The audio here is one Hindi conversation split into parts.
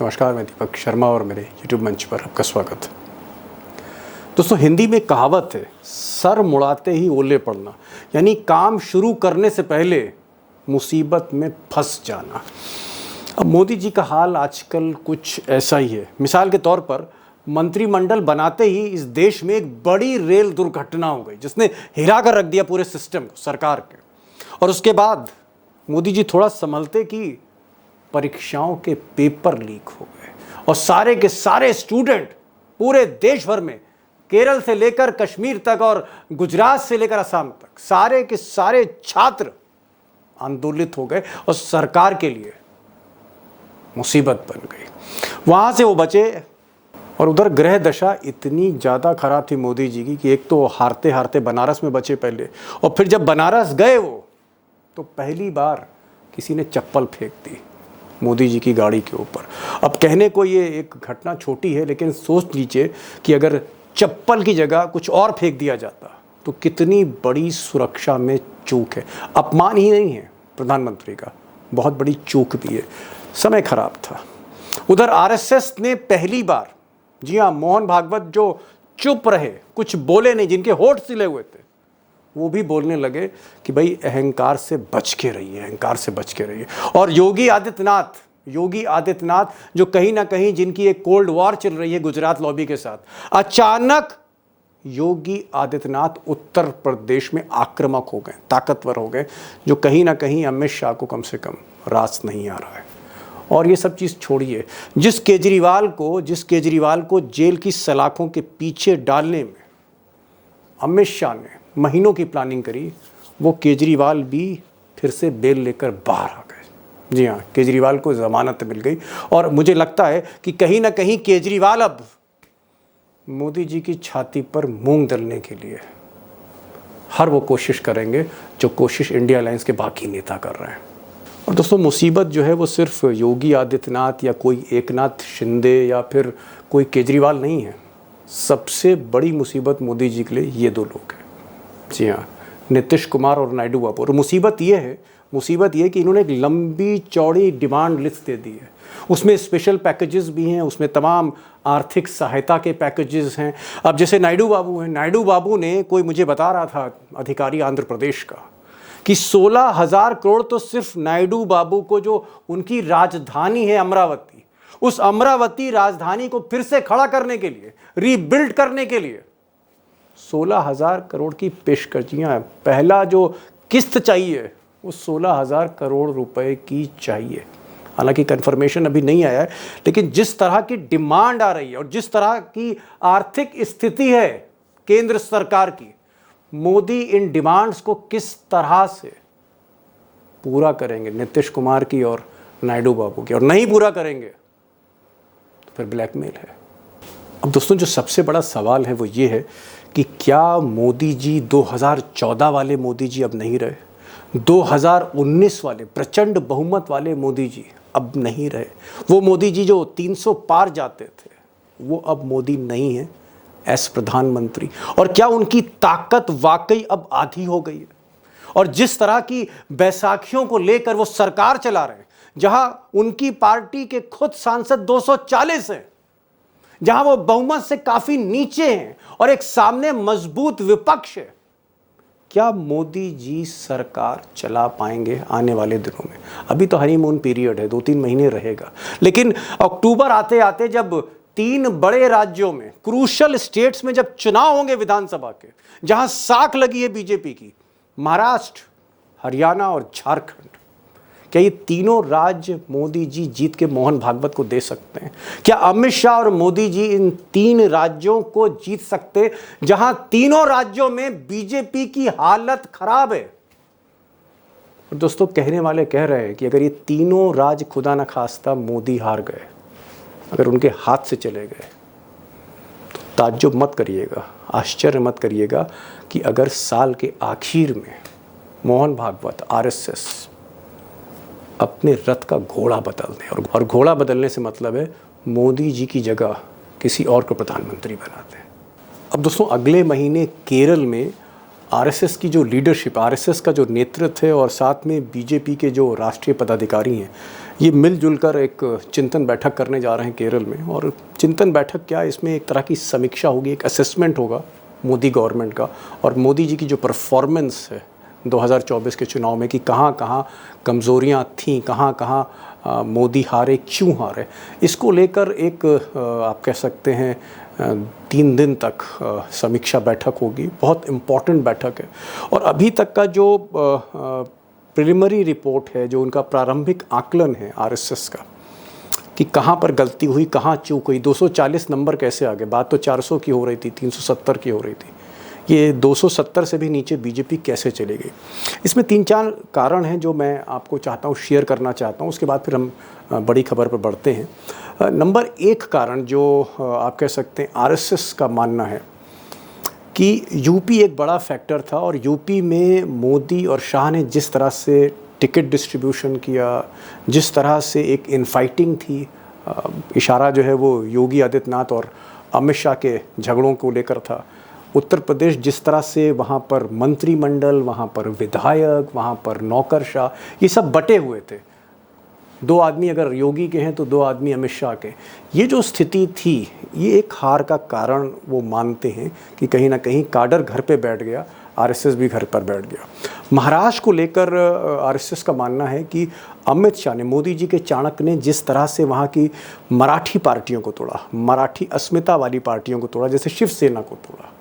नमस्कार, मैं दीपक शर्मा और मेरे YouTube मंच पर आपका स्वागत है। दोस्तों, हिंदी में कहावत है, सर मुड़ाते ही ओले पड़ना, यानी काम शुरू करने से पहले मुसीबत में फंस जाना। अब मोदी जी का हाल आजकल कुछ ऐसा ही है। मिसाल के तौर पर मंत्रिमंडल बनाते ही इस देश में एक बड़ी रेल दुर्घटना हो गई जिसने हिला कर रख दिया पूरे सिस्टम को, सरकार के। और उसके बाद मोदी जी थोड़ा संभलते कि परीक्षाओं के पेपर लीक हो गए और सारे के सारे स्टूडेंट पूरे देश भर में, केरल से लेकर कश्मीर तक और गुजरात से लेकर असम तक, सारे के सारे छात्र आंदोलित हो गए और सरकार के लिए मुसीबत बन गई। वहां से वो बचे और उधर ग्रह दशा इतनी ज़्यादा खराब थी मोदी जी की कि एक तो हारते हारते बनारस में बचे पहले, और फिर जब बनारस गए वो, तो पहली बार किसी ने चप्पल फेंक दी मोदी जी की गाड़ी के ऊपर। अब कहने को ये एक घटना छोटी है, लेकिन सोच लीजिए कि अगर चप्पल की जगह कुछ और फेंक दिया जाता तो कितनी बड़ी सुरक्षा में चूक है। अपमान ही नहीं है प्रधानमंत्री का, बहुत बड़ी चूक भी है। समय खराब था। उधर आरएसएस ने पहली बार, जी हाँ, मोहन भागवत जो चुप रहे, कुछ बोले नहीं, जिनके होठ सिले हुए थे, वो भी बोलने लगे कि भाई अहंकार से बच के रहिए, अहंकार से बच के रहिए। और योगी आदित्यनाथ जो कहीं ना कहीं, जिनकी एक कोल्ड वॉर चल रही है गुजरात लॉबी के साथ, अचानक योगी आदित्यनाथ उत्तर प्रदेश में आक्रामक हो गए, ताकतवर हो गए, जो कहीं ना कहीं अमित शाह को कम से कम रास नहीं आ रहा है। और ये सब चीज़ छोड़िए, जिस केजरीवाल को जेल की सलाखों के पीछे डालने में अमित शाह ने महीनों की प्लानिंग करी, वो केजरीवाल भी फिर से बेल लेकर बाहर आ गए। जी हाँ, केजरीवाल को जमानत मिल गई। और मुझे लगता है कि कहीं ना कहीं केजरीवाल अब मोदी जी की छाती पर मूंग दलने के लिए हर वो कोशिश करेंगे जो कोशिश इंडिया अलायंस के बाकी नेता कर रहे हैं। और दोस्तों, मुसीबत जो है वो सिर्फ योगी आदित्यनाथ या कोई एकनाथ शिंदे या फिर कोई केजरीवाल नहीं है। सबसे बड़ी मुसीबत मोदी जी के लिए ये दो लोग हैं। जी हाँ, नीतीश कुमार और नायडू बाबू। और मुसीबत ये है कि इन्होंने एक लंबी चौड़ी डिमांड लिस्ट दे दी है। उसमें स्पेशल पैकेजेस भी हैं, उसमें तमाम आर्थिक सहायता के पैकेजेस हैं। अब जैसे नायडू बाबू हैं, नायडू बाबू ने, कोई मुझे बता रहा था अधिकारी आंध्र प्रदेश का, कि 16,000 करोड़ तो सिर्फ नायडू बाबू को, जो उनकी राजधानी है अमरावती, उस अमरावती राजधानी को फिर से खड़ा करने के लिए, रीबिल्ड करने के लिए 16,000 करोड़ की पेशकशियाँ। पहला जो किस्त चाहिए वो 16,000 करोड़ रुपए की चाहिए। हालांकि कंफर्मेशन अभी नहीं आया है, लेकिन जिस तरह की डिमांड आ रही है और जिस तरह की आर्थिक स्थिति है केंद्र सरकार की, मोदी इन डिमांड्स को किस तरह से पूरा करेंगे, नीतीश कुमार की और नायडू बाबू की, और नहीं पूरा करेंगे तो फिर ब्लैकमेल है। अब दोस्तों, जो सबसे बड़ा सवाल है वो ये है कि क्या मोदी जी 2014 वाले मोदी जी अब नहीं रहे? 2019 वाले प्रचंड बहुमत वाले मोदी जी अब नहीं रहे। वो मोदी जी जो 300 पार जाते थे, वो अब मोदी नहीं है एस प्रधानमंत्री। और क्या उनकी ताकत वाकई अब आधी हो गई है? और जिस तरह की बैसाखियों को लेकर वो सरकार चला रहे हैं, जहां उनकी पार्टी के खुद सांसद 240 हैं, जहां वो बहुमत से काफी नीचे हैं और एक सामने मजबूत विपक्ष है, क्या मोदी जी सरकार चला पाएंगे आने वाले दिनों में? अभी तो हनीमून पीरियड है, 2-3 महीने रहेगा, लेकिन अक्टूबर आते आते जब 3 बड़े राज्यों में, क्रूशल स्टेट्स में जब चुनाव होंगे विधानसभा के, जहां साख लगी है बीजेपी की, महाराष्ट्र, हरियाणा और झारखंड, क्या ये तीनों राज्य मोदी जी जीत के मोहन भागवत को दे सकते हैं? क्या अमित शाह और मोदी जी इन 3 राज्यों को जीत सकते, जहां तीनों राज्यों में बीजेपी की हालत खराब है? और दोस्तों, कहने वाले कह रहे हैं कि अगर ये तीनों राज्य खुदा न खास्ता मोदी हार गए, अगर उनके हाथ से चले गए, तो ताज्जुब मत करिएगा, आश्चर्य मत करिएगा कि अगर साल के आखिर में मोहन भागवत, आरएसएस अपने रथ का घोड़ा बदल दें। और घोड़ा बदलने से मतलब है मोदी जी की जगह किसी और को प्रधानमंत्री बना दें। अब दोस्तों, अगले महीने केरल में आरएसएस की जो लीडरशिप, आरएसएस का जो नेतृत्व है और साथ में बीजेपी के जो राष्ट्रीय पदाधिकारी हैं, ये मिलजुल कर एक चिंतन बैठक करने जा रहे हैं केरल में। और चिंतन बैठक क्या, इसमें एक तरह की समीक्षा होगी, एक असेसमेंट होगा मोदी गवर्नमेंट का और मोदी जी की जो परफॉर्मेंस है 2024 के चुनाव में, कि कहाँ कहाँ कमज़ोरियाँ थीं, कहाँ कहाँ मोदी हारे, क्यों हारे। इसको लेकर एक आप कह सकते हैं 3 दिन तक समीक्षा बैठक होगी। बहुत इम्पॉर्टेंट बैठक है। और अभी तक का जो प्रिलिमिनरी रिपोर्ट है, जो उनका प्रारंभिक आकलन है आरएसएस का, कि कहाँ पर गलती हुई, कहाँ चूक हुई, 240 नंबर कैसे आ गए। बात तो 400 की हो रही थी, 370 की हो रही थी, ये 270 से भी नीचे बीजेपी कैसे चली गई। इसमें 3-4 कारण हैं जो मैं आपको चाहता हूँ शेयर करना चाहता हूँ, उसके बाद फिर हम बड़ी खबर पर बढ़ते हैं। नंबर 1 कारण जो आप कह सकते हैं आरएसएस का मानना है कि यूपी एक बड़ा फैक्टर था, और यूपी में मोदी और शाह ने जिस तरह से टिकट डिस्ट्रीब्यूशन किया, जिस तरह से एक इनफाइटिंग थी, इशारा जो है वो योगी आदित्यनाथ और अमित शाह के झगड़ों को लेकर था। उत्तर प्रदेश जिस तरह से वहाँ पर मंत्रिमंडल, वहाँ पर विधायक, वहाँ पर नौकरशाह, ये सब बटे हुए थे। 2 आदमी अगर योगी के हैं तो 2 आदमी अमित शाह के। ये जो स्थिति थी, ये एक हार का कारण वो मानते हैं कि कहीं ना कहीं काडर घर पे बैठ गया, आरएसएस भी घर पर बैठ गया। महाराष्ट्र को लेकर आरएसएस का मानना है कि अमित शाह ने, मोदी जी के चाणक्य ने जिस तरह से वहाँ की मराठी पार्टियों को तोड़ा, मराठी अस्मिता वाली पार्टियों को तोड़ा, जैसे शिवसेना को तोड़ा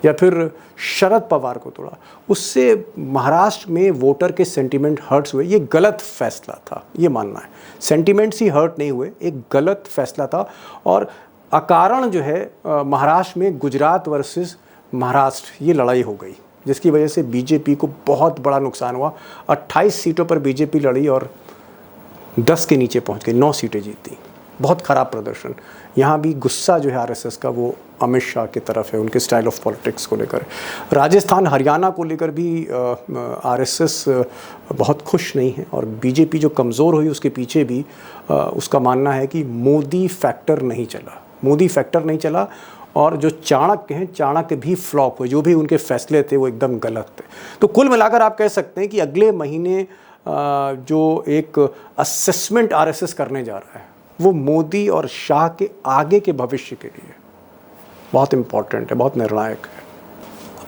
या फिर शरद पवार को तोड़ा, उससे महाराष्ट्र में वोटर के सेंटीमेंट हर्ट्स हुए। ये गलत फैसला था, ये मानना है। सेंटीमेंट्स ही हर्ट नहीं हुए, एक गलत फैसला था। और अकारण जो है महाराष्ट्र में गुजरात वर्सेस महाराष्ट्र ये लड़ाई हो गई, जिसकी वजह से बीजेपी को बहुत बड़ा नुकसान हुआ। 28 सीटों पर बीजेपी लड़ी और 10 के नीचे पहुंच गई, 9 सीटें जीती। बहुत ख़राब प्रदर्शन। यहाँ भी गुस्सा जो है आरएसएस का वो अमित शाह की तरफ है, उनके स्टाइल ऑफ पॉलिटिक्स को लेकर। राजस्थान हरियाणा को लेकर भी आरएसएस बहुत खुश नहीं है, और बीजेपी जो कमज़ोर हुई उसके पीछे भी उसका मानना है कि मोदी फैक्टर नहीं चला, मोदी फैक्टर नहीं चला। और जो चाणक्य हैं, चाणक्य भी फ्लॉप हुए, जो भी उनके फैसले थे वो एकदम गलत थे। तो कुल मिलाकर आप कह सकते हैं कि अगले महीने जो एक असेसमेंट आरएसएस करने जा रहा है वो मोदी और शाह के आगे के भविष्य के लिए बहुत इम्पॉर्टेंट है, बहुत निर्णायक है।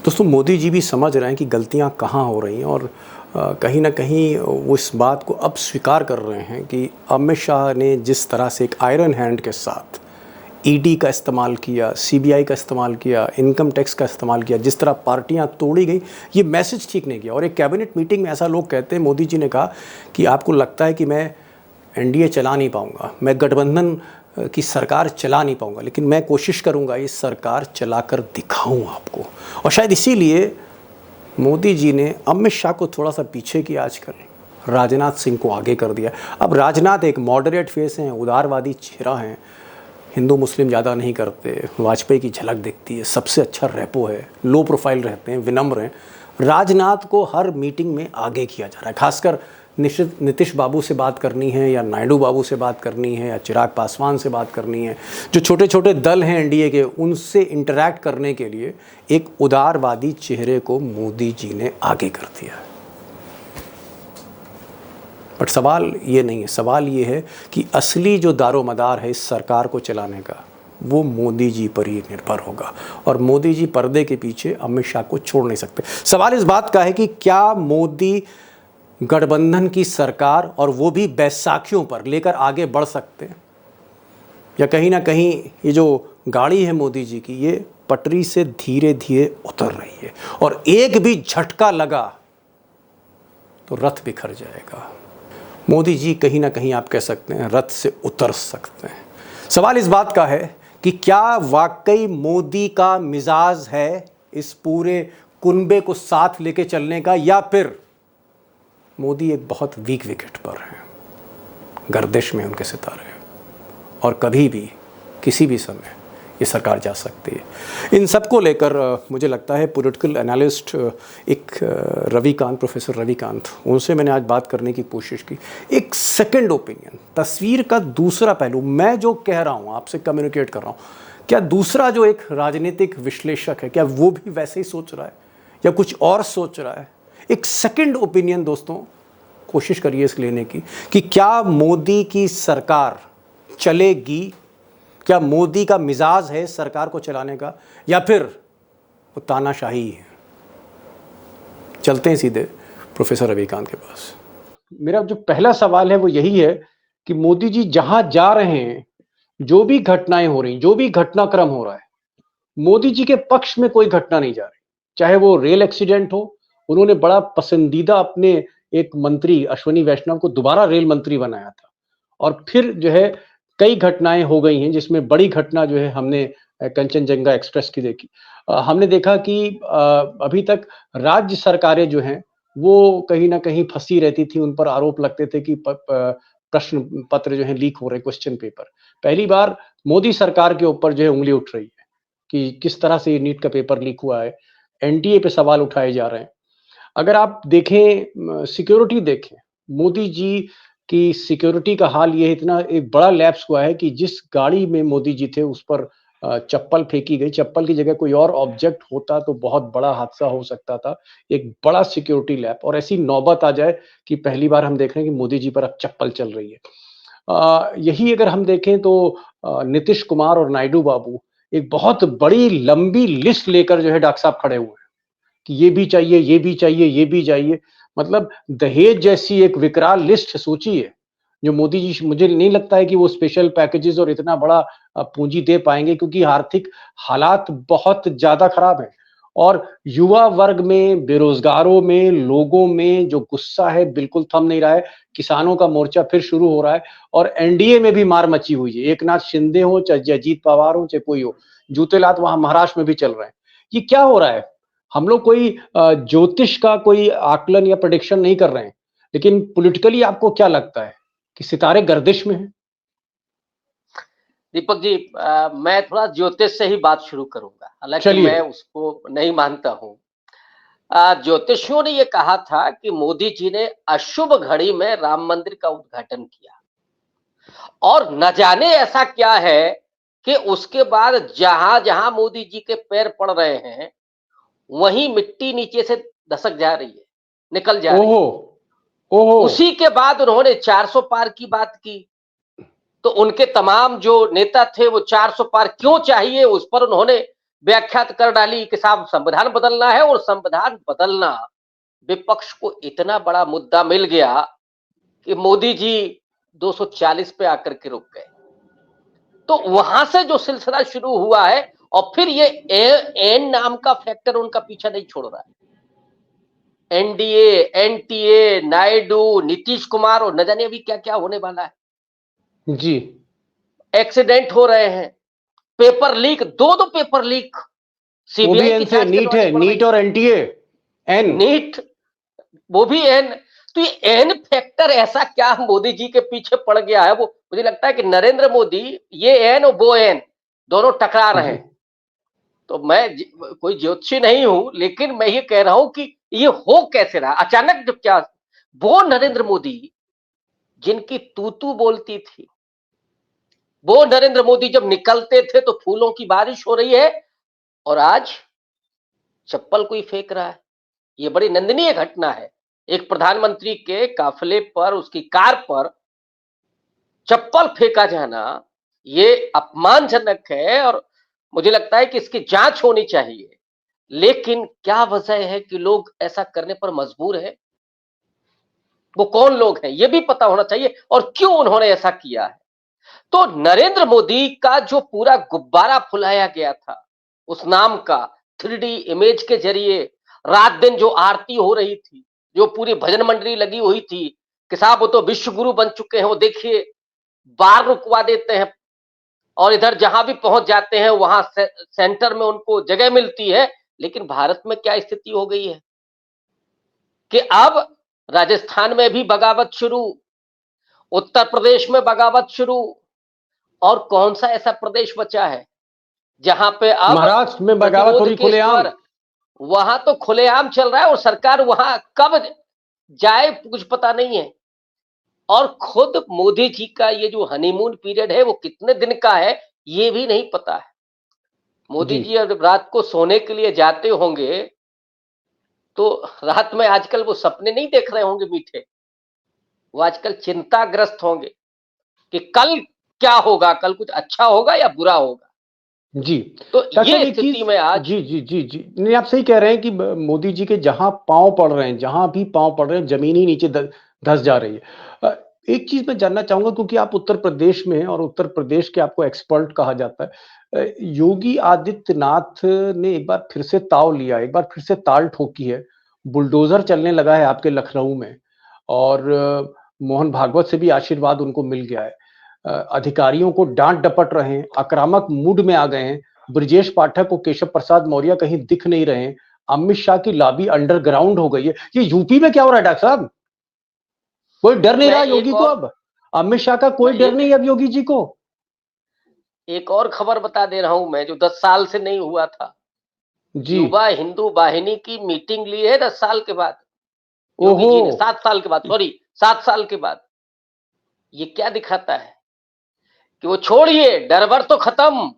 दोस्तों, मोदी जी भी समझ रहे हैं कि गलतियां कहाँ हो रही हैं, और कहीं ना कहीं वो इस बात को अब स्वीकार कर रहे हैं कि अमित शाह ने जिस तरह से एक आयरन हैंड के साथ ईडी का इस्तेमाल किया, सीबीआई का इस्तेमाल किया, इनकम टैक्स का इस्तेमाल किया, जिस तरह पार्टियां तोड़ी गई, ये मैसेज ठीक नहीं किया। और एक कैबिनेट मीटिंग में ऐसा लोग कहते हैं, मोदी जी ने कहा कि आपको लगता है कि मैं एनडीए चला नहीं पाऊंगा, मैं गठबंधन की सरकार चला नहीं पाऊंगा, लेकिन मैं कोशिश करूंगा ये सरकार चलाकर दिखाऊं आपको। और शायद इसीलिए मोदी जी ने अमित शाह को थोड़ा सा पीछे किया, आजकल राजनाथ सिंह को आगे कर दिया। अब राजनाथ एक मॉडरेट फेस हैं, उदारवादी चेहरा हैं, हिंदू मुस्लिम ज़्यादा नहीं करते, वाजपेयी की झलक दिखती है, सबसे अच्छा रेपो है, लो प्रोफाइल रहते हैं, विनम्र हैं। राजनाथ को हर मीटिंग में आगे किया जा रहा है। खासकर नीतीश बाबू से बात करनी है, या नायडू बाबू से बात करनी है, या चिराग पासवान से बात करनी है, जो छोटे छोटे दल हैं एनडीए के, उनसे इंटरैक्ट करने के लिए एक उदारवादी चेहरे को मोदी जी ने आगे कर दिया। बट सवाल ये नहीं है, सवाल ये है कि असली जो दारोमदार है इस सरकार को चलाने का, वो मोदी जी पर ही निर्भर होगा। और मोदी जी पर्दे के पीछे अमित शाह को छोड़ नहीं सकते। सवाल इस बात का है कि क्या मोदी गठबंधन की सरकार, और वो भी बैसाखियों पर, लेकर आगे बढ़ सकते हैं, या कहीं ना कहीं ये जो गाड़ी है मोदी जी की, ये पटरी से धीरे धीरे उतर रही है, और एक भी झटका लगा तो रथ बिखर जाएगा। मोदी जी कहीं ना कहीं आप कह सकते हैं रथ से उतर सकते हैं। सवाल इस बात का है कि क्या वाकई मोदी का मिजाज है इस पूरे कुनबे को साथ लेके चलने का, या फिर मोदी एक बहुत वीक विकेट पर है, गर्दिश में उनके सितारे हैं, और कभी भी किसी भी समय ये सरकार जा सकती है। इन सब को लेकर मुझे लगता है पॉलिटिकल एनालिस्ट एक रविकांत, प्रोफेसर रविकांत, उनसे मैंने आज बात करने की कोशिश की। एक सेकंड ओपिनियन, तस्वीर का दूसरा पहलू, मैं जो कह रहा हूँ आपसे कम्युनिकेट कर रहा हूँ, क्या दूसरा जो एक राजनीतिक विश्लेषक है, क्या वो भी वैसे ही सोच रहा है या कुछ और सोच रहा है? एक सेकंड ओपिनियन दोस्तों कोशिश करिए इस लेने की कि क्या मोदी की सरकार चलेगी, क्या मोदी का मिजाज है सरकार को चलाने का, या फिर वो तानाशाही है। चलते हैं सीधे प्रोफेसर रविकांत के पास। मेरा जो पहला सवाल है वो यही है कि मोदी जी जहां जा रहे हैं, जो भी घटनाएं हो रही, जो भी घटनाक्रम हो रहा है, मोदी जी के पक्ष में कोई घटना नहीं जा रही। चाहे वो रेल एक्सीडेंट हो, उन्होंने बड़ा पसंदीदा अपने एक मंत्री अश्विनी वैष्णव को दोबारा रेल मंत्री बनाया था, और फिर जो है कई घटनाएं हो गई हैं, जिसमें बड़ी घटना जो है हमने कंचनजंगा एक्सप्रेस की देखी। हमने देखा कि अभी तक राज्य सरकारें जो हैं वो कहीं ना कहीं फंसी रहती थी, उन पर आरोप लगते थे कि प्रश्न पत्र जो है लीक हो रहे, क्वेश्चन पेपर। पहली बार मोदी सरकार के ऊपर जो है उंगली उठ रही है कि किस तरह से नीट का पेपर लीक हुआ है, एनटीए पे सवाल उठाए जा रहे हैं। अगर आप देखें, सिक्योरिटी देखें, मोदी जी की सिक्योरिटी का हाल ये इतना एक बड़ा लैप्स हुआ है कि जिस गाड़ी में मोदी जी थे उस पर चप्पल फेंकी गई, चप्पल की जगह कोई और ऑब्जेक्ट होता तो बहुत बड़ा हादसा हो सकता था। एक बड़ा सिक्योरिटी लैप, और ऐसी नौबत आ जाए कि पहली बार हम देख रहे हैं कि मोदी जी पर अब चप्पल चल रही है। यही अगर हम देखें तो नीतीश कुमार और नायडू बाबू एक बहुत बड़ी लंबी लिस्ट लेकर जो है डॉक्टर साहब खड़े हुए हैं कि ये भी चाहिए, ये भी चाहिए, ये भी चाहिए। मतलब दहेज जैसी एक विकराल लिस्ट, सूची है जो मोदी जी, मुझे नहीं लगता है कि वो स्पेशल पैकेजेस और इतना बड़ा पूंजी दे पाएंगे, क्योंकि आर्थिक हालात बहुत ज्यादा खराब है। और युवा वर्ग में, बेरोजगारों में, लोगों में जो गुस्सा है बिल्कुल थम नहीं रहा है। किसानों का मोर्चा फिर शुरू हो रहा है, और एनडीए में भी मार मची हुई है। एक नाथ शिंदे हो, चाहे अजीत पवार हो, चाहे कोई हो, जूते लात वहां महाराष्ट्र में भी चल रहे हैं। ये क्या हो रहा है? हम लोग कोई ज्योतिष का कोई आकलन या प्रेडिक्शन नहीं कर रहे हैं, लेकिन पॉलिटिकली आपको क्या लगता है कि सितारे गर्दिश में हैं? दीपक जी, मैं थोड़ा ज्योतिष से ही बात शुरू करूंगा, हालांकि चलिए। मैं उसको नहीं मानता हूं। ज्योतिषियों ने यह कहा था कि मोदी जी ने अशुभ घड़ी में राम मंदिर का उद्घाटन किया, और न जाने ऐसा क्या है कि उसके बाद जहां जहां मोदी जी के पैर पड़ रहे हैं, वहीं मिट्टी नीचे से दसक जा रही है, निकल जा रही ओहो, है। ओहो। उसी के बाद उन्होंने 400 पार की बात की, तो उनके तमाम जो नेता थे वो 400 पार क्यों चाहिए, उस पर उन्होंने व्याख्या कर डाली कि साहब संविधान बदलना है, और संविधान बदलना विपक्ष को इतना बड़ा मुद्दा मिल गया कि मोदी जी 240 पे आकर के रुक गए। तो वहां से जो सिलसिला शुरू हुआ है, और फिर ये एन नाम का फैक्टर उनका पीछा नहीं छोड़ रहा है। एनडीए, एनटीए, नायडू, नीतीश कुमार, और न जाने अभी क्या क्या होने वाला है। जी। एक्सीडेंट हो रहे हैं, पेपर लीक, दो दो पेपर लीक, वो भी सीबीआई एन की से, जांच नीट करवानी है, पड़ नीट रही और है। एनटीए। एन। नीट, वो भी एन। तो ये एन फैक्टर ऐसा क्या मोदी जी के पीछे पड़ गया है? वो मुझे लगता है कि नरेंद्र मोदी, ये एन और वो एन दोनों टकरा रहे जी। हैं। तो मैं कोई ज्योतिषी नहीं हूं, लेकिन मैं ये कह रहा हूं कि ये हो कैसे रहा अचानक, जब क्या वो नरेंद्र मोदी जिनकी तू बोलती थी, वो नरेंद्र मोदी जब निकलते थे तो फूलों की बारिश हो रही है, और आज चप्पल कोई फेंक रहा है। ये बड़ी निंदनीय घटना है। एक प्रधानमंत्री के काफिले पर, उसकी कार पर चप्पल फेंका जाना, ये अपमानजनक है, और मुझे लगता है कि इसकी जांच होनी चाहिए। लेकिन क्या वजह है कि लोग ऐसा करने पर मजबूर है? वो कौन लोग हैं ये भी पता होना चाहिए, और क्यों उन्होंने ऐसा किया है। तो नरेंद्र मोदी का जो पूरा गुब्बारा फुलाया गया था, उस नाम का 3D इमेज के जरिए रात दिन जो आरती हो रही थी, जो पूरी भजन मंडली लगी हुई थी कि साहब वो तो विश्व गुरु बन चुके हैं, वो देखिए बार रुकवा देते हैं, और इधर जहां भी पहुंच जाते हैं वहां सेंटर में उनको जगह मिलती है। लेकिन भारत में क्या स्थिति हो गई है कि अब राजस्थान में भी बगावत शुरू, उत्तर प्रदेश में बगावत शुरू, और कौन सा ऐसा प्रदेश बचा है जहां पे अब महाराष्ट्र में बगावत हो प्रतिरोध रही के खुलेआम। स्वर, वहां तो खुलेआम चल रहा है, और सरकार वहां कब जाए कुछ पता नहीं है। और खुद मोदी जी का ये जो हनीमून पीरियड है वो कितने दिन का है, ये भी नहीं पता है। मोदी जी। जी अब रात को सोने के लिए जाते होंगे, तो रात में आजकल वो सपने नहीं देख रहे होंगे मीठे, वो आजकल चिंताग्रस्त होंगे कि कल क्या होगा, कल कुछ अच्छा होगा या बुरा होगा। जी। तो डॉक्टर साहब ये एक स्थिति चीज़, में आज जी। नहीं, आप सही कह रहे हैं कि ब मोदी जी के जहाँ पाँव पड़ रहे हैं, जहाँ भी पाँव पड़ रहे हैं, ज़मीन ही नीचे ध धँस जा रही है। एक चीज़ मैं जानना चाहूँगा, क्योंकि आप उत्तर प्रदेश में हैं और उत्तर प्रदेश के आपको एक्सपर्ट कहा जाता है। योगी आदित्यनाथ ने एक बार फिर से ताव लिया, एक बार फिर से ताल ठोकी है। बुलडोज़र चलने लगा है आपके लखनऊ में, और मोहन भागवत से भी आशीर्वाद उनको मिल गया है। अधिकारियों को डांट डपट रहे हैं, आक्रामक मूड में आ गए हैं। ब्रजेश पाठक और केशव प्रसाद मौर्य कहीं दिख नहीं रहे हैं। अमित शाह की लॉबी अंडरग्राउंड हो गई है। ये यूपी में क्या हो रहा है डॉक्टर साहब? कोई डर नहीं मैं रहा योगी एक को और अब। अमित शाह का मैं कोई डर एक नहीं अब योगी जी को। एक और खबर बता दे रहा हूं मैं, जो 10 साल से नहीं हुआ था। जी। युवा हिंदू वाहिनी की मीटिंग ली है 10 साल के बाद, योगी ओहो। जी ने 7 साल के बाद, सॉरी 7 साल के बाद। ये क्या दिखाता है कि वो छोड़िए डर तो खत्म,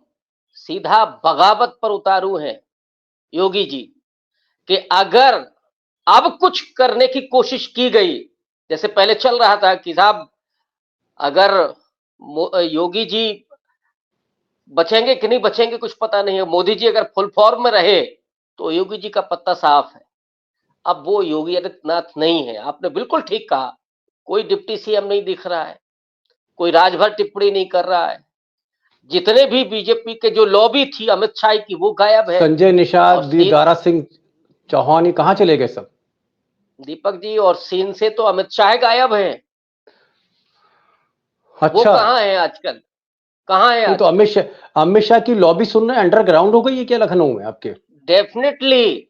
सीधा बगावत पर उतारू हैं योगी जी। कि अगर अब कुछ करने की कोशिश की गई, जैसे पहले चल रहा था कि साहब अगर योगी जी बचेंगे कि नहीं बचेंगे कुछ पता नहीं है, मोदी जी अगर फुल फॉर्म में रहे तो योगी जी का पत्ता साफ है। अब वो योगी आदित्यनाथ नहीं है, आपने बिल्कुल ठीक कहा। कोई डिप्टी सीएम नहीं दिख रहा है, कोई राजभर टिप्पणी नहीं कर रहा है। जितने भी बीजेपी के जो लॉबी थी अमित शाह की, वो गायब है। संजय निषाद, और सीन दारा सिंह चौहान, ये कहाँ चले गए सब? दीपक जी, और सीन से तो अमित शाह गायब हैं। वो अच्छा। कहाँ है आजकल, कहाँ है नहीं तो आजकल? अमित शाह की लॉबी सुन रहे हैं अंडरग्राउंड हो गई है क्या लखनऊ में आपके? डेफिनेटली।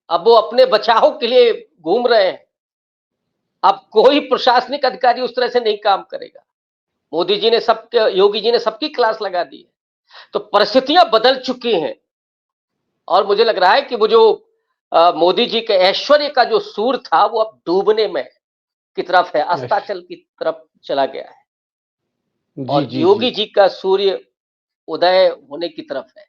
अब वो अपने बचाव के लिए घूम रहे हैं। अब कोई प्रशासनिक अधिकारी उस तरह से नहीं काम करेगा। मोदी जी ने सबके, योगी जी ने सबकी क्लास लगा दी है। तो परिस्थितियां बदल चुकी हैं। और मुझे लग रहा है कि वो जो मोदी जी के ऐश्वर्य का जो सूर था वो अब डूबने में की तरफ है, यस। अस्ताचल की तरफ चला गया है। जी और जी जी। योगी जी का सूर्य उदय होने की तरफ है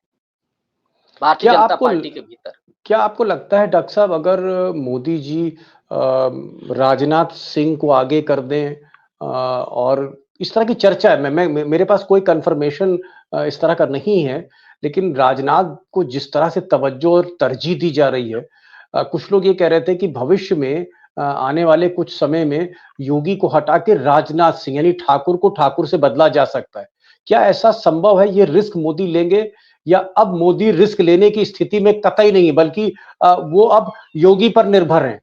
भारतीय क्या जनता आपको पार्टी के भीतर। क्या आपको लगता है डॉक्टर साहब, अगर मोदी जी राजनाथ सिंह को आगे कर दें, और इस तरह की चर्चा है, मेरे पास कोई कंफर्मेशन इस तरह का नहीं है, लेकिन राजनाथ को जिस तरह से तवज्जो और तरजीह दी जा रही है, कुछ लोग ये कह रहे थे कि भविष्य में आने वाले कुछ समय में योगी को हटा के राजनाथ सिंह यानी ठाकुर को ठाकुर से बदला जा सकता है। क्या ऐसा संभव है? ये रिस्क मोदी लेंगे, या अब मोदी रिस्क लेने की स्थिति में कतई नहीं है, बल्कि वो अब योगी पर निर्भर हैं?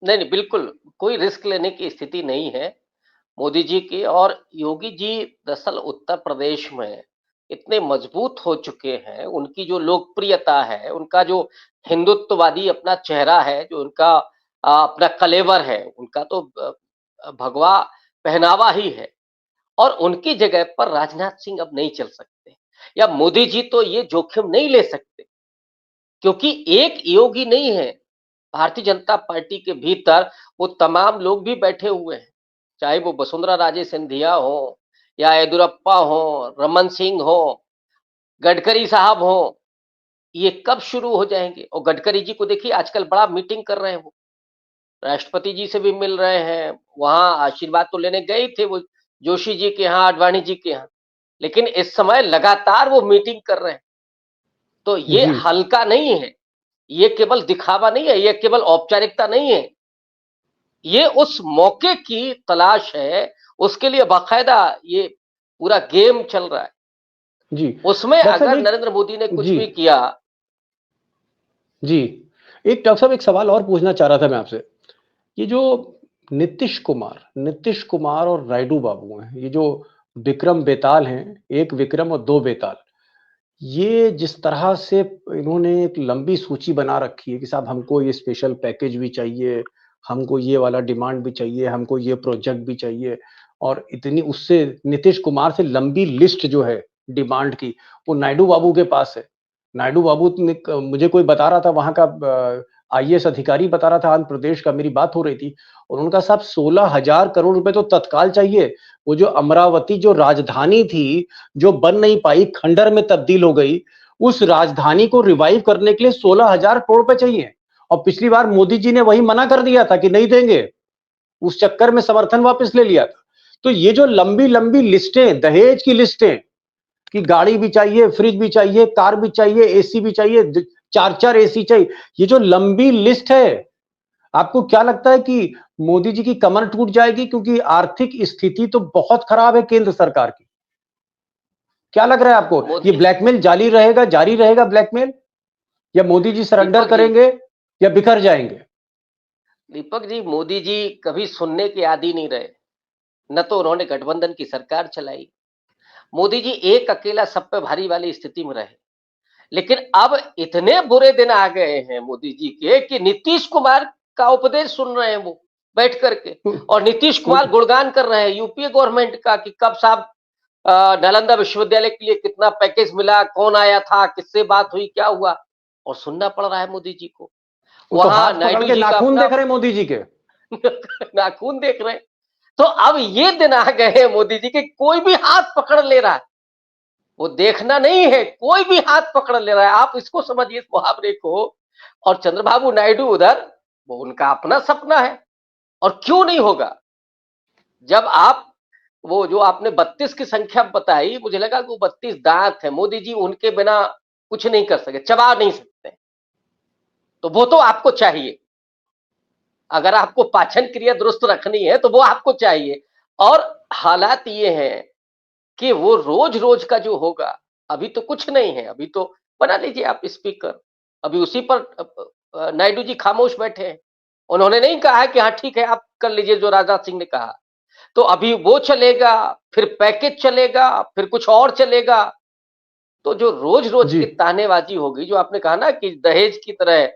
नहीं नहीं, बिल्कुल कोई रिस्क लेने की स्थिति नहीं है मोदी जी की। और योगी जी दरअसल उत्तर प्रदेश में इतने मजबूत हो चुके हैं, उनकी जो लोकप्रियता है, उनका जो हिंदुत्ववादी अपना चेहरा है, जो उनका अपना कलेवर है, उनका तो भगवा पहनावा ही है। और उनकी जगह पर राजनाथ सिंह अब नहीं चल सकते, या मोदी जी तो ये जोखिम नहीं ले सकते, क्योंकि एक योगी नहीं है भारतीय जनता पार्टी के भीतर। वो तमाम लोग भी बैठे हुए हैं, चाहे वो वसुंधरा राजे सिंधिया हो, या येदुरप्पा हो, रमन सिंह हो, गडकरी साहब हो। ये कब शुरू हो जाएंगे? और गडकरी जी को देखिए आजकल बड़ा मीटिंग कर रहे हैं, वो राष्ट्रपति जी से भी मिल रहे हैं, वहां आशीर्वाद तो लेने गए थे वो जोशी जी के यहाँ, आडवाणी जी के यहाँ। लेकिन इस समय लगातार वो मीटिंग कर रहे हैं। तो ये जी। हल्का नहीं है, ये केवल दिखावा नहीं है, ये केवल औपचारिकता नहीं है, ये उस मौके की तलाश है। उसके लिए बाकायदा ये पूरा गेम चल रहा है। जी। उसमें डॉक्टर साहब अगर एक नरेंद्र मोदी ने कुछ जी, भी किया। जी। एक डॉक्टर साहब एक सवाल और पूछना चाह रहा था मैं आपसे। ये जो नीतीश कुमार और रायुडू बाबू हैं, ये जो विक्रम बेताल हैं, एक विक्रम और दो बेताल, ये जिस तरह से इन्होंने एक लंबी सूची बना रखी है कि साहब हमको ये स्पेशल पैकेज भी चाहिए, हमको ये वाला डिमांड भी चाहिए, हमको ये प्रोजेक्ट भी चाहिए, और इतनी उससे नीतीश कुमार से लंबी लिस्ट जो है डिमांड की, वो नायडू बाबू के पास है। नायडू बाबू ने मुझे कोई बता रहा था, वहाँ का आईएएस अधिकारी बता रहा था, आंध्र प्रदेश का, मेरी बात हो रही थी, और उनका साहब 16,000 करोड़ रुपए तो तत्काल चाहिए। वो जो अमरावती जो राजधानी थी, जो बन नहीं पाई, खंडर में तब्दील हो गई, उस राजधानी को रिवाइव करने के लिए 16,000 करोड़ रुपए चाहिए। और पिछली बार मोदी जी ने वही मना कर दिया था कि नहीं देंगे। उस चक्कर में समर्थन वापस ले लिया था। तो ये जो लंबी लंबी लिस्टें, दहेज की लिस्टें, कि गाड़ी भी चाहिए, फ्रिज भी चाहिए, कार भी चाहिए, एसी भी चाहिए, 4-4 एसी चाहिए, ये जो लंबी लिस्ट है, आपको क्या लगता है कि मोदी जी की कमर टूट जाएगी? क्योंकि आर्थिक स्थिति तो बहुत खराब है केंद्र सरकार की। क्या लग रहा है आपको, ये मोदी ब्लैकमेल जारी रहेगा ब्लैकमेल, या मोदी जी सरेंडर दीपक जी करेंगे या बिखर जाएंगे? दीपक जी, मोदी जी कभी सुनने के आदी नहीं रहे। न तो उन्होंने गठबंधन की सरकार चलाई। मोदी जी एक अकेला सब पे भारी वाली स्थिति में रहे। लेकिन अब इतने बुरे दिन आ गए हैं मोदी जी के कि नीतीश कुमार का उपदेश सुन रहे हैं वो बैठ करके, और नीतीश कुमार गुणगान कर रहे हैं यूपीए गवर्नमेंट का कि कब साहब नालंदा विश्वविद्यालय के लिए कितना पैकेज मिला, कौन आया था, किससे बात हुई, क्या हुआ, और सुनना पड़ रहा है मोदी जी को। वो तो हाथ वहां पकड़ नायडू के जी का नाखून अपना देख रहे हैं मोदी जी के। नाखून देख रहे हैं। तो अब ये दिन आ गए हैं मोदी जी के, कोई भी हाथ पकड़ ले रहा है। वो देखना नहीं है, कोई भी हाथ पकड़ ले रहा है। आप इसको समझिए, इस मुहावरे को। और चंद्रबाबू नायडू उधर, वो उनका अपना सपना है, और क्यों नहीं होगा। जब आप वो जो आपने 32 की संख्या बताई, मुझे लगा कि वो 32 दांत है, मोदी जी उनके बिना कुछ नहीं कर सके, चबा नहीं सकते। तो वो तो आपको चाहिए। अगर आपको पाचन क्रिया दुरुस्त रखनी है तो वो आपको चाहिए। और हालात ये हैं कि वो रोज रोज का जो होगा, अभी तो कुछ नहीं है। अभी तो बना लीजिए आप स्पीकर, अभी उसी पर नायडू जी खामोश बैठे हैं। उन्होंने नहीं कहा है कि हाँ ठीक है आप कर लीजिए जो राजनाथ सिंह ने कहा। तो अभी वो चलेगा, फिर पैकेज चलेगा, फिर कुछ और चलेगा। तो जो रोज रोज जी की तानेबाजी होगी, जो आपने कहा ना कि दहेज की तरह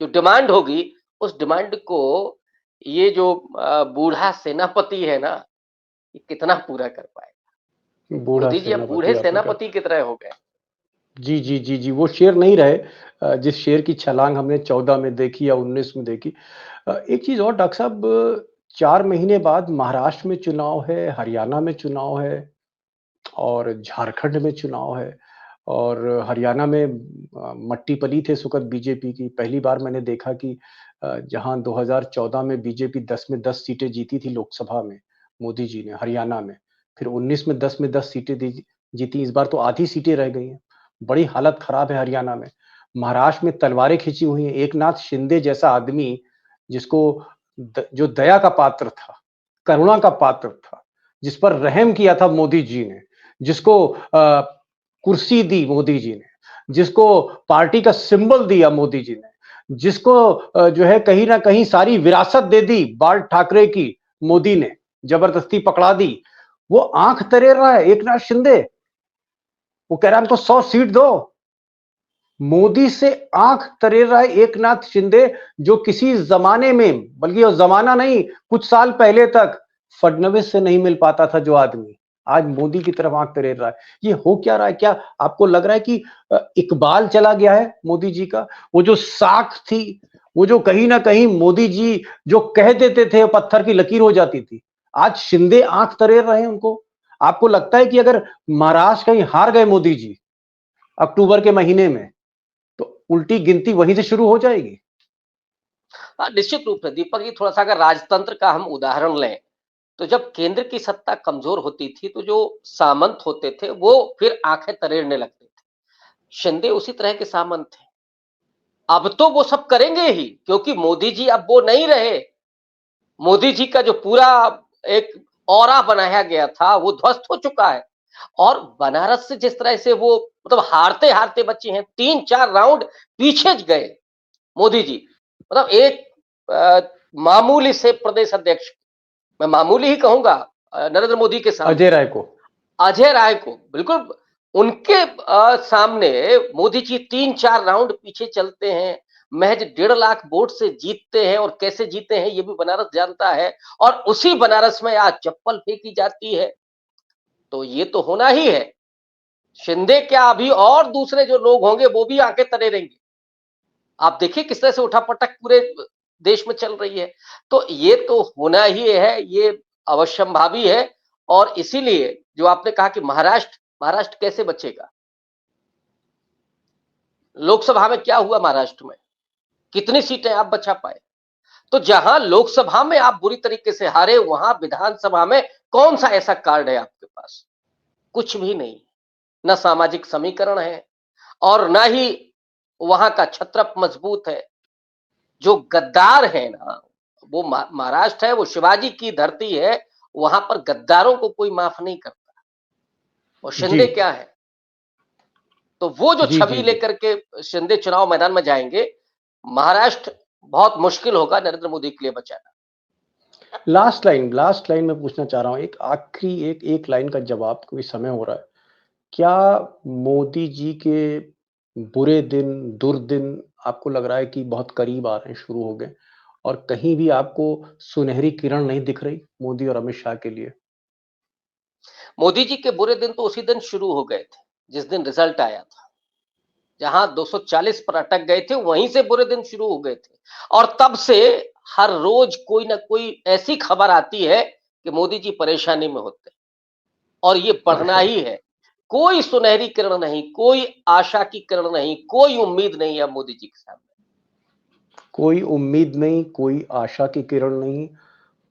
जो डिमांड होगी, उस डिमांड को ये जो बूढ़ा सेनापति है ना, ये कितना पूरा कर पाएगा। बूढ़ा मोदी जी अब सेनापति बूढ़े आपने कहा। सेनापति की तरह हो गए। जी जी जी जी, वो शेर नहीं रहे जिस शेर की छलांग हमने 14 में देखी या 19 में देखी। एक चीज और डॉक्टर साहब, 4 महीने बाद महाराष्ट्र में चुनाव है, हरियाणा में चुनाव है, और झारखंड में चुनाव है, और हरियाणा में मट्टी पली थे सुगत बीजेपी की। पहली बार मैंने देखा कि जहां 2014 में बीजेपी 10 में 10 सीटें जीती थी लोकसभा में, मोदी जी ने हरियाणा में, फिर 19 में 10 सीटें जीती। इस बार तो आधी सीटें रह गई हैं। बड़ी हालत खराब है हरियाणा में। महाराष्ट्र में तलवारें खींची हुई हैं। एकनाथ शिंदे जैसा आदमी, जिसको जो दया का पात्र था, करुणा का पात्र था, जिस पर रहम किया था मोदी जी ने, जिसको कुर्सी दी मोदी जी ने, जिसको पार्टी का सिंबल दिया मोदी जी ने, जिसको जो है कहीं ना कहीं सारी विरासत दे दी बाल ठाकरे की, मोदी ने जबरदस्ती पकड़ा दी। वो आंख तरेर रहा है एकनाथ शिंदे। वो कह रहा है हमको 100 सीट दो। मोदी से आंख तरेर रहा है एकनाथ शिंदे, जो किसी जमाने में, बल्कि वो जमाना नहीं, कुछ साल पहले तक फडणवीस से नहीं मिल पाता था जो आदमी, आज मोदी की तरफ आंख तरेर रहा है। ये हो क्या रहा है? क्या आपको लग रहा है कि इकबाल चला गया है मोदी जी का? वो जो साख थी, वो जो कहीं ना कहीं मोदी जी जो कह देते थे पत्थर की लकीर हो जाती थी, आज शिंदे आंख तरेर रहे हैं उनको। आपको लगता है कि अगर महाराष्ट्र कहीं हार गए मोदी जी अक्टूबर के महीने में, तो उल्टी गिनती वहीं से शुरू हो जाएगी? हाँ, निश्चित रूप से दीपक जी, थोड़ा सा अगर राजतंत्र का हम उदाहरण लें, तो जब केंद्र की सत्ता कमजोर होती थी तो जो सामंत होते थे वो फिर आंखें तरेरने लगते थे। शिंदे उसी तरह के सामंत थे। अब तो वो सब करेंगे ही, क्योंकि मोदी जी अब वो नहीं रहे। मोदी जी का जो पूरा एक ऑरा बनाया गया था वो ध्वस्त हो चुका है। और बनारस से जिस तरह से वो मतलब हारते हारते बच्चे हैं, 3-4 राउंड पीछे गए मोदी जी। मतलब एक मामूली से प्रदेश अध्यक्ष, मैं मामूली ही कहूंगा, नरेंद्र मोदी के सामने, अजय राय को। अजय राय को बिल्कुल उनके सामने मोदी जी 3-4 राउंड पीछे चलते हैं। महज 1.5 लाख वोट से जीतते हैं, और कैसे जीते हैं ये भी बनारस जानता है। और उसी बनारस में आज चप्पल फेंकी जाती है। तो ये तो होना ही है। शिंदे क्या, अभी और दूसरे जो लोग होंगे वो भी आके तरेरेंगे। आप देखिए किस तरह से उठापटक पूरे देश में चल रही है। तो ये तो होना ही है, ये अवश्यंभावी है। और इसीलिए जो आपने कहा कि महाराष्ट्र महाराष्ट्र कैसे बचेगा, लोकसभा में क्या हुआ महाराष्ट्र में, कितनी सीटें आप बचा पाए? तो जहां लोकसभा में आप बुरी तरीके से हारे, वहां विधानसभा में कौन सा ऐसा कार्ड है आपके पास? कुछ भी नहीं। न सामाजिक समीकरण है और न ही वहां का छत्रप मजबूत है। जो गद्दार है ना, वो महाराष्ट्र है, वो शिवाजी की धरती है, वहां पर गद्दारों को कोई माफ नहीं करता। और जी शिंदे क्या है? तो वो जो जी जी छवि जी। लेकर के शिंदे चुनाव मैदान में जाएंगे, महाराष्ट्र बहुत मुश्किल होगा नरेंद्र मोदी के लिए बचाना। लास्ट लाइन मैं पूछना चाह रहा हूँ, एक आखिरी एक लाइन का जवाब, क्योंकि समय हो रहा है। क्या मोदी जी के बुरे दिन, दुर्दिन आपको लग रहा है कि बहुत करीब आ रहे हैं, शुरू हो गए, और कहीं भी आपको सुनहरी किरण नहीं दिख रही मोदी और अमित शाह के लिए? मोदी जी के बुरे दिन तो उसी दिन शुरू हो गए थे, जिस दिन रिजल्ट आया था। जहां 240 पर अटक गए थे, वहीं से बुरे दिन शुरू हो गए थे। और तब से हर रोज कोई ना कोई ऐसी खबर आती है कि मोदी जी परेशानी में होते हैं, और ये बढ़ना ही है। कोई सुनहरी किरण नहीं, कोई आशा की किरण नहीं, कोई उम्मीद नहीं है मोदी जी के सामने। कोई उम्मीद नहीं, कोई आशा की किरण नहीं,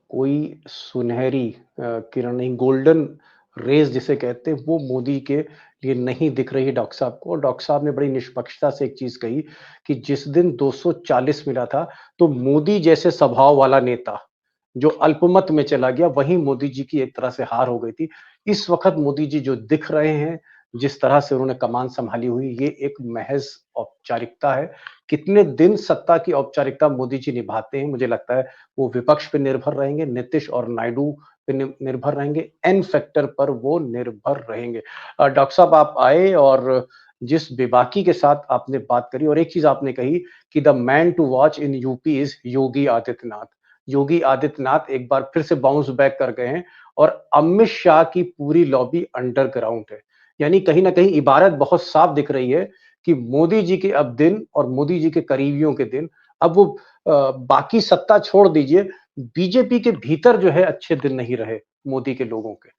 कोई सुनहरी किरण नहीं, गोल्डन रेज़ जिसे कहते हैं, वो मोदी के लिए नहीं दिख रही है डॉक्टर साहब को। और डॉक्टर साहब ने बड़ी निष्पक्षता से एक चीज़ कही कि जिस दिन 240 मिला था, तो मोदी जैसे स्वभाव वाला नेता, जो अल्पमत में चला गया, वहीं मोदी जी की एक तरह से हार हो गई थी। इस वक़्त मोदी जी जो दिख रहे हैं, जिस तरह से उन्होंने कमान सँभाली हुई, ये एक महज़ औपचारिकता है। कितने दिन सत्ता की औपचारिकता मोदी जी निभाते हैं, मुझे लगता है वो विपक्ष पे निर्भर रहेंगे, नीतीश और नायडू पे निर्भर रहेंगे, एन फैक्टर पर वो निर्भर रहेंगे। डॉक्टर साहब आप आए और जिस बेबाकी के साथ आपने बात करी, और एक चीज़ आपने कही कि the man to watch in UP is Yogi Adityanath. Yogi Adityanath एक बार फिर से बाउंस बैक कर गए हैं, और अमित शाह की पूरी लॉबी अंडरग्राउंड है। यानी कहीं न कहीं इबारत बहुत साफ दिख रही है कि मोदी जी के अब दिन, और मोदी जी के करीबियों के दिन, अब वो बाकी सत्ता छोड़ दीजिए, बीजेपी के भीतर जो है अच्छे दिन नहीं रहे मोदी के लोगों के।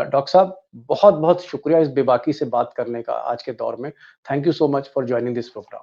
डॉक्टर साहब बहुत-बहुत शुक्रिया इस बेबाकी से बात करने का आज के दौर में। Thank you so much for joining this programme.